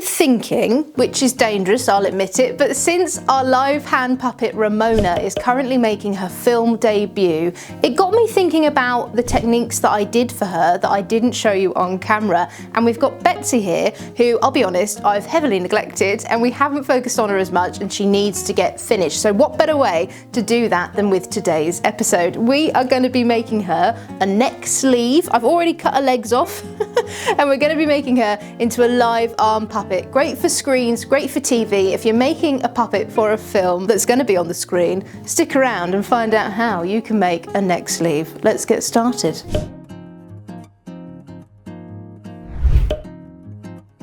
thinking, which is dangerous, I'll admit it, but since our live hand puppet Ramona is currently making her film debut, it got me thinking about the techniques that I did for her that I didn't show you on camera. And we've got Betsy here, who, I'll be honest, I've heavily neglected, and we haven't focused on her as much, and she needs to get finished. So what better way to do that than with today's episode? We are going to be making her a neck sleeve. I've already cut her legs off and we're going to be making her into a live arm puppet. Great for screens, great for TV. If you're making a puppet for a film that's going to be on the screen, stick around and find out how you can make a neck sleeve. Let's get started.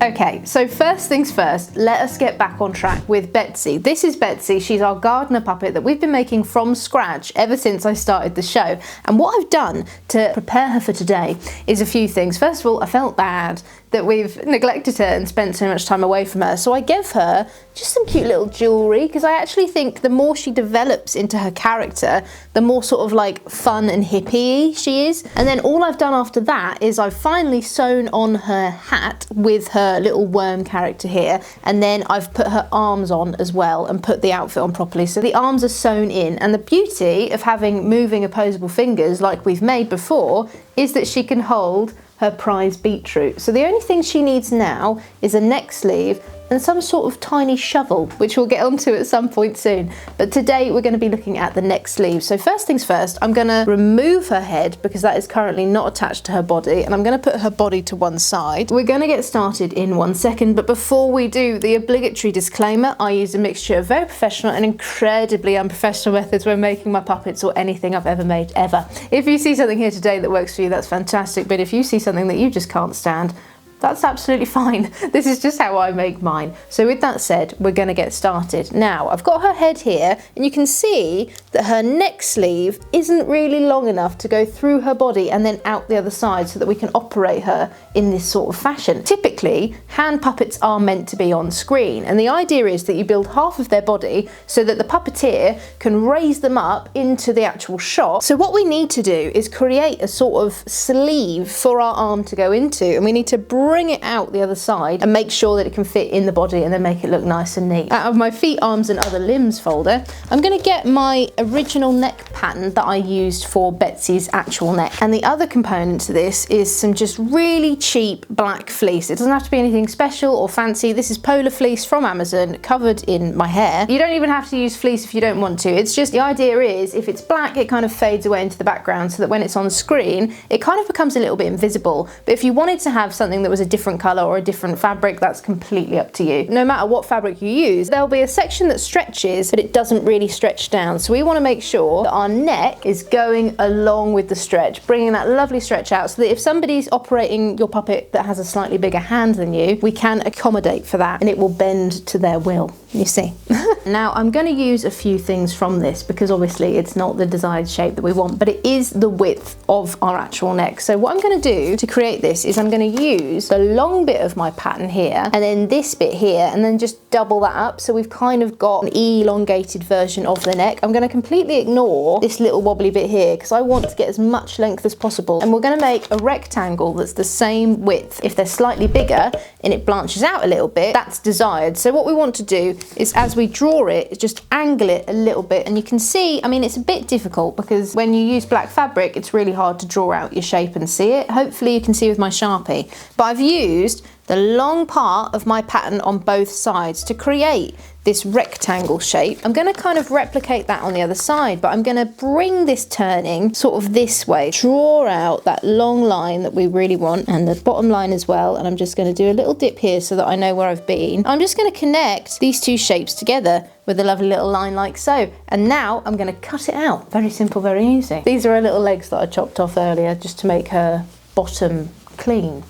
Okay, so first things first, let us get back on track with Betsy. This is Betsy. She's our gardener puppet that we've been making from scratch ever since I started the show. And what I've done to prepare her for today is a few things. First of all, I felt bad that we've neglected her and spent so much time away from her. So I gave her just some cute little jewellery, because I actually think the more she develops into her character, the more sort of like fun and hippie she is. And then all I've done after that is I've finally sewn on her hat with her little worm character here, and then I've put her arms on as well and put the outfit on properly. So the arms are sewn in, and the beauty of having moving opposable fingers like we've made before is that she can hold her prize beetroot. So the only thing she needs now is a neck sleeve and some sort of tiny shovel, which we'll get onto at some point soon. But today we're going to be looking at the neck sleeve. So first things first, I'm going to remove her head because that is currently not attached to her body, and I'm going to put her body to one side. We're going to get started in 1 second, but before we do, the obligatory disclaimer: I use a mixture of very professional and incredibly unprofessional methods when making my puppets or anything I've ever made, ever. If you see something here today that works for you, that's fantastic, but if you see something that you just can't stand, that's absolutely fine. This is just how I make mine. So with that said, we're going to get started. Now, I've got her head here, and you can see that her neck sleeve isn't really long enough to go through her body and then out the other side so that we can operate her in this sort of fashion. Typically, hand puppets are meant to be on screen, and the idea is that you build half of their body so that the puppeteer can raise them up into the actual shot. So what we need to do is create a sort of sleeve for our arm to go into, and we need to bring it out the other side and make sure that it can fit in the body and then make it look nice and neat. Out of my feet, arms and other limbs folder, I'm going to get my original neck pattern that I used for Betsy's actual neck. And the other component to this is some just really cheap black fleece. It doesn't have to be anything special or fancy. This is polar fleece from Amazon, covered in my hair. You don't even have to use fleece if you don't want to. It's just the idea is if it's black, it kind of fades away into the background so that when it's on screen, it kind of becomes a little bit invisible. But if you wanted to have something that was a different colour or a different fabric, that's completely up to you. No matter what fabric you use, there'll be a section that stretches, but it doesn't really stretch down. So we want to make sure that our neck is going along with the stretch, bringing that lovely stretch out so that if somebody's operating your puppet that has a slightly bigger hand than you, we can accommodate for that and it will bend to their will, you see. Now I'm going to use a few things from this because obviously it's not the desired shape that we want, but it is the width of our actual neck. So what I'm going to do to create this is I'm going to use the long bit of my pattern here and then this bit here, and then just double that up so we've kind of got an elongated version of the neck. I'm going to completely ignore this little wobbly bit here because I want to get as much length as possible, and we're going to make a rectangle that's the same width. If they're slightly bigger and it blanches out a little bit, that's desired. So what we want to do is as we draw it, just angle it a little bit, and you can see, I mean, it's a bit difficult because when you use black fabric it's really hard to draw out your shape and see it. Hopefully you can see with my Sharpie, but I've used the long part of my pattern on both sides to create this rectangle shape. I'm going to kind of replicate that on the other side, but I'm going to bring this turning sort of this way, draw out that long line that we really want and the bottom line as well, and I'm just going to do a little dip here so that I know where I've been. I'm just going to connect these two shapes together with a lovely little line like so, and now I'm going to cut it out. Very simple, very easy. These are her little legs that I chopped off earlier just to make her bottom clean.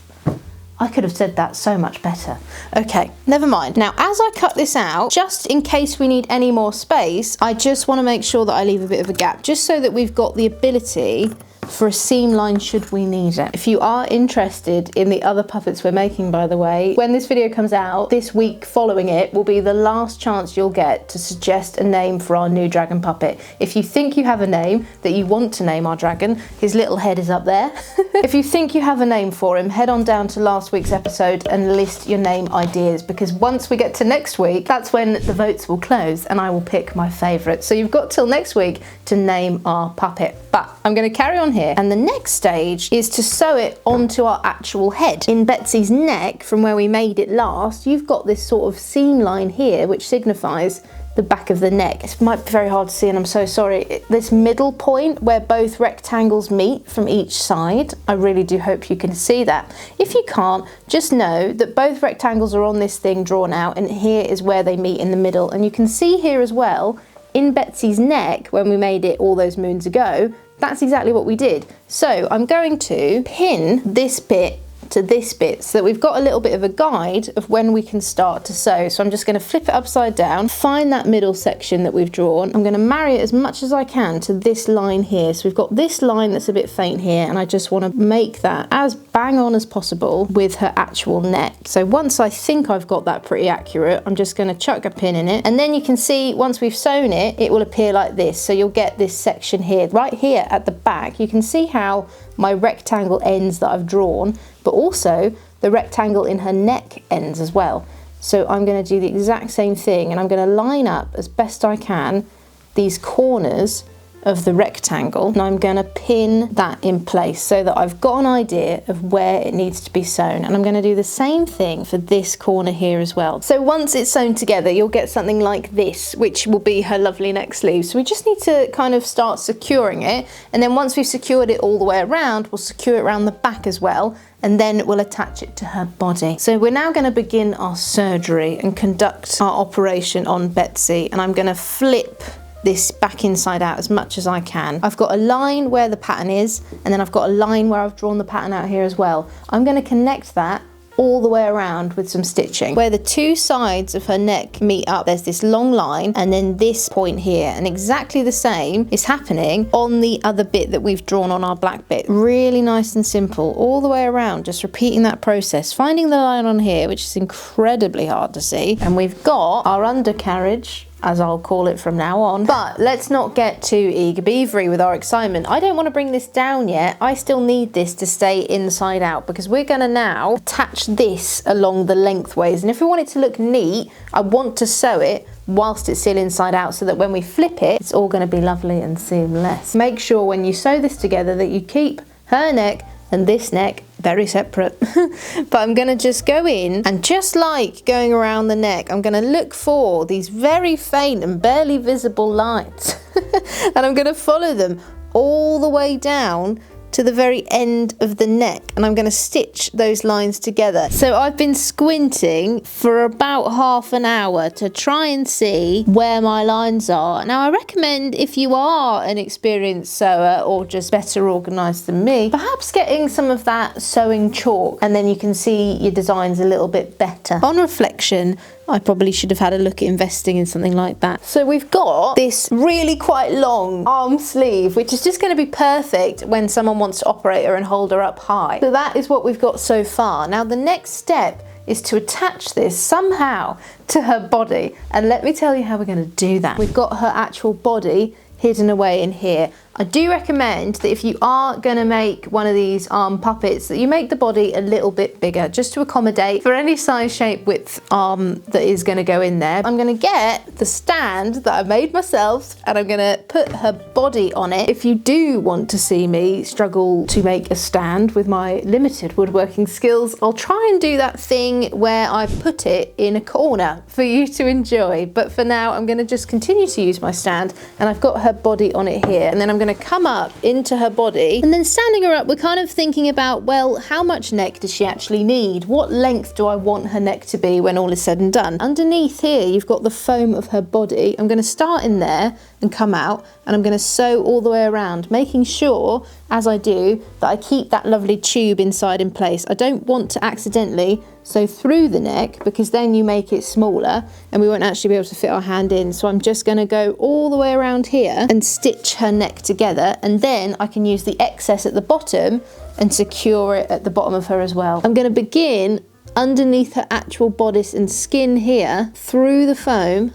I could have said that so much better. Okay, never mind. Now, as I cut this out, just in case we need any more space, I just want to make sure that I leave a bit of a gap, just so that we've got the ability for a seam line should we need it. If you are interested in the other puppets we're making, by the way, when this video comes out, this week following it will be the last chance you'll get to suggest a name for our new dragon puppet. If you think you have a name that you want to name our dragon, his little head is up there. If you think you have a name for him, head on down to last week's episode and list your name ideas, because once we get to next week, that's when the votes will close and I will pick my favourite. So you've got till next week to name our puppet. But I'm going to carry on here, and the next stage is to sew it onto our actual head. In Betsy's neck, from where we made it last, you've got this sort of seam line here which signifies the back of the neck. It might be very hard to see and I'm so sorry. This middle point where both rectangles meet from each side, I really do hope you can see that. If you can't, just know that both rectangles are on this thing drawn out, and here is where they meet in the middle. And you can see here as well, in Betsy's neck, when we made it all those moons ago, that's exactly what we did. So I'm going to pin this bit to this bit so that we've got a little bit of a guide of when we can start to sew. So I'm just going to flip it upside down, find that middle section that we've drawn. I'm going to marry it as much as I can to this line here. So we've got this line that's a bit faint here, and I just want to make that as bang on as possible with her actual neck. So once I think I've got that pretty accurate, I'm just going to chuck a pin in it, and then you can see once we've sewn it, it will appear like this. So you'll get this section here, right here at the back. You can see how my rectangle ends that I've drawn, but also the rectangle in her neck ends as well. So I'm going to do the exact same thing, and I'm going to line up as best I can these corners of the rectangle, and I'm going to pin that in place so that I've got an idea of where it needs to be sewn. And I'm going to do the same thing for this corner here as well. So once it's sewn together, you'll get something like this, which will be her lovely neck sleeve. So we just need to kind of start securing it, and then once we've secured it all the way around, we'll secure it around the back as well, and then we'll attach it to her body. So we're now going to begin our surgery and conduct our operation on Betsy, and I'm going to flip this back inside out as much as I can. I've got a line where the pattern is, and then I've got a line where I've drawn the pattern out here as well. I'm going to connect that all the way around with some stitching. Where the two sides of her neck meet up, there's this long line and then this point here, and exactly the same is happening on the other bit that we've drawn on our black bit. Really nice and simple all the way around, just repeating that process, finding the line on here, which is incredibly hard to see, and we've got our undercarriage, as I'll call it from now on. But let's not get too eager-beavery with our excitement. I don't want to bring this down yet. I still need this to stay inside out, because we're going to now attach this along the lengthways. And if we want it to look neat, I want to sew it whilst it's still inside out, so that when we flip it, it's all going to be lovely and seamless. Make sure when you sew this together that you keep her neck and this neck very separate. But I'm going to just go in, and just like going around the neck, I'm going to look for these very faint and barely visible lines and I'm going to follow them all the way down to the very end of the neck, and I'm going to stitch those lines together. So I've been squinting for about half an hour to try and see where my lines are. Now I recommend, if you are an experienced sewer or just better organised than me, perhaps getting some of that sewing chalk, and then you can see your designs a little bit better. On reflection, I probably should have had a look at investing in something like that. So we've got this really quite long arm sleeve, which is just going to be perfect when someone wants to operate her and hold her up high. So that is what we've got so far. Now the next step is to attach this somehow to her body, and let me tell you how we're going to do that. We've got her actual body hidden away in here. I do recommend that if you are going to make one of these arm puppets, that you make the body a little bit bigger, just to accommodate for any size, shape, width arm that is going to go in there. I'm going to get the stand that I made myself, and I'm going to put her body on it. If you do want to see me struggle to make a stand with my limited woodworking skills, I'll try and do that thing where I put it in a corner for you to enjoy. But for now, I'm going to just continue to use my stand, and I've got her body on it here, and then I'm going to come up into her body, and then standing her up, we're kind of thinking about, well, how much neck does she actually need? What length do I want her neck to be when all is said and done? Underneath here, you've got the foam of her body. I'm going to start in there and come out, and I'm going to sew all the way around, making sure as I do, that I keep that lovely tube inside in place. I don't want to accidentally sew through the neck, because then you make it smaller and we won't actually be able to fit our hand in. So I'm just going to go all the way around here and stitch her neck together, and then I can use the excess at the bottom and secure it at the bottom of her as well. I'm going to begin underneath her actual bodice and skin here through the foam.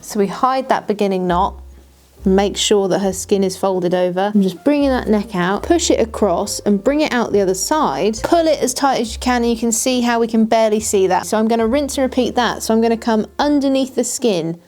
So we hide that beginning knot, make sure that her skin is folded over. I'm just bringing that neck out, push it across and bring it out the other side. Pull it as tight as you can, and you can see how we can barely see that. So I'm going to rinse and repeat that. So I'm going to come underneath the skin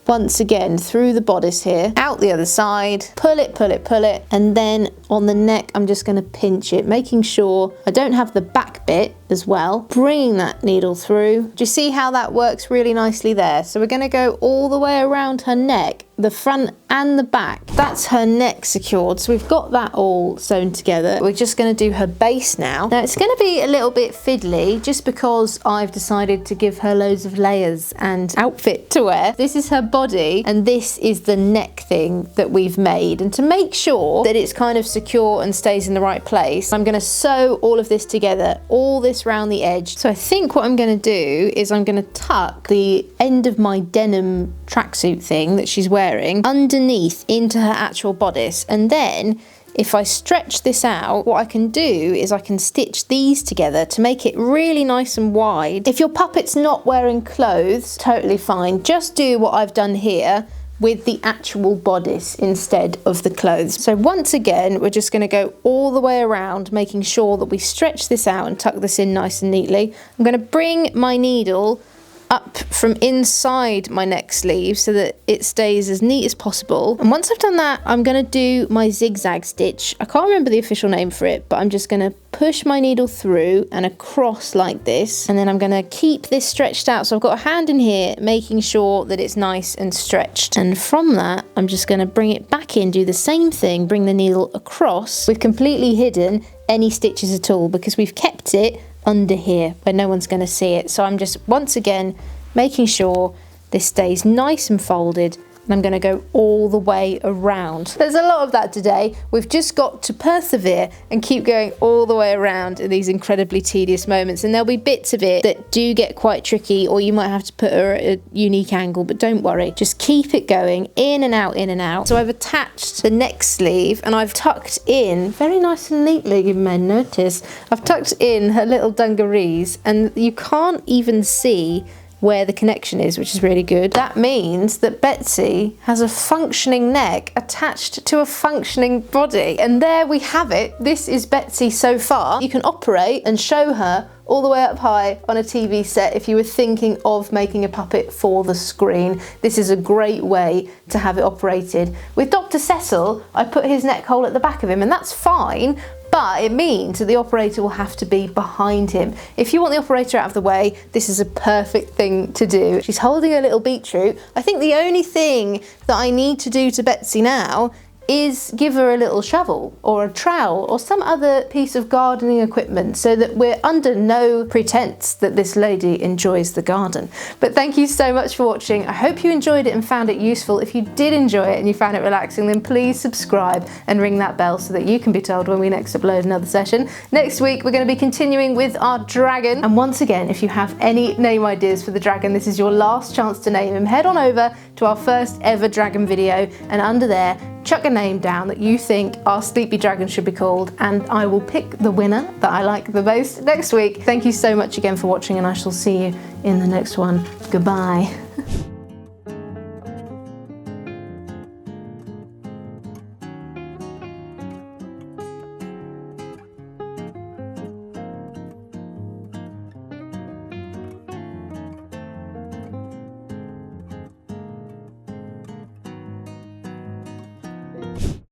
once again through the bodice here, out the other side, pull it, pull it, pull it, and then on the neck I'm just going to pinch it, making sure I don't have the back bit as well, bringing that needle through. Do you see how that works really nicely there? So we're going to go all the way around her neck, the front and the back. That's her neck secured, so we've got that all sewn together. We're just going to do her base now. Now it's going to be a little bit fiddly just because I've decided to give her loads of layers and outfit to wear. This is her body and this is the neck thing that we've made, and to make sure that it's kind of secure and stays in the right place, I'm going to sew all of this together, all this around the edge. So I think what I'm going to do is I'm going to tuck the end of my denim tracksuit thing that she's wearing underneath into her actual bodice, and then if I stretch this out, what I can do is I can stitch these together to make it really nice and wide. If your puppet's not wearing clothes, totally fine. Just do what I've done here with the actual bodice instead of the clothes. So once again, we're just going to go all the way around, making sure that we stretch this out and tuck this in nice and neatly. I'm going to bring my needle up from inside my neck sleeve so that it stays as neat as possible. And once I've done that, I'm going to do my zigzag stitch. I can't remember the official name for it, but I'm just going to push my needle through and across like this, and then I'm going to keep this stretched out. So I've got a hand in here making sure that it's nice and stretched, and from that I'm just going to bring it back in, do the same thing, bring the needle across. We've completely hidden any stitches at all because we've kept it under here where no one's going to see it. So I'm just once again making sure this stays nice and folded, and I'm going to go all the way around. There's a lot of that today. We've just got to persevere and keep going all the way around in these incredibly tedious moments, and there'll be bits of it that do get quite tricky, or you might have to put her at a unique angle, but don't worry, just keep it going in and out, in and out. So I've attached the neck sleeve and I've tucked in very nice and neatly, you may notice, I've tucked in her little dungarees, and you can't even see where the connection is, which is really good. That means that Betsy has a functioning neck attached to a functioning body. And there we have it. This is Betsy so far. You can operate and show her all the way up high on a TV set if you were thinking of making a puppet for the screen. This is a great way to have it operated. With Dr. Cecil, I put his neck hole at the back of him, and that's fine, but it means that the operator will have to be behind him. If you want the operator out of the way, this is a perfect thing to do. She's holding a little beetroot. I think the only thing that I need to do to Betsy now is give her a little shovel or a trowel or some other piece of gardening equipment so that we're under no pretense that this lady enjoys the garden. But thank you so much for watching. I hope you enjoyed it and found it useful. If you did enjoy it and you found it relaxing, then please subscribe and ring that bell so that you can be told when we next upload another session. Next week we're going to be continuing with our dragon, and once again, if you have any name ideas for the dragon, this is your last chance to name him. Head on over to our first ever dragon video, and under there chuck a name down that you think our sleepy dragon should be called, and I will pick the winner that I like the most next week. Thank you so much again for watching, and I shall see you in the next one. Goodbye.